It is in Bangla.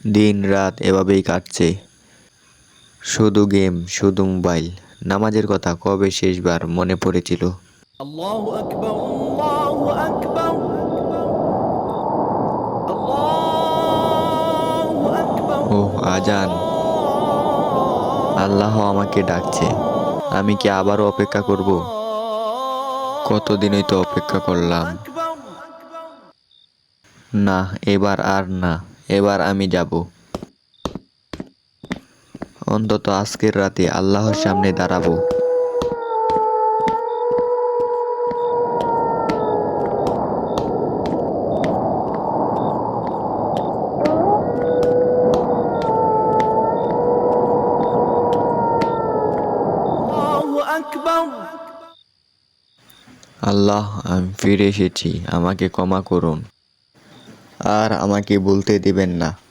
দিন রাত এভাবেই কাটছে, শুধু গেম, শুধু মোবাইল। নামাজের কথা কবে শেষবার মনে পড়েছিল? الله أكبر الله أكبر الله أكبر ওহ, আজান! আল্লাহ আমাকে ডাকছে। আমি কি আবারও অপেক্ষা করব? কতদিনই তো অপেক্ষা করলাম। أكبر না, এবার আর না। এবার আমি যাব। অন্তত আজকের রাতে আল্লাহর সামনে দাঁড়াবো। الله أكبر আল্লাহ, আমি ফিরে এসেছি, আমাকে ক্ষমা করুন। আর আমাকে বলতে দিবেন না।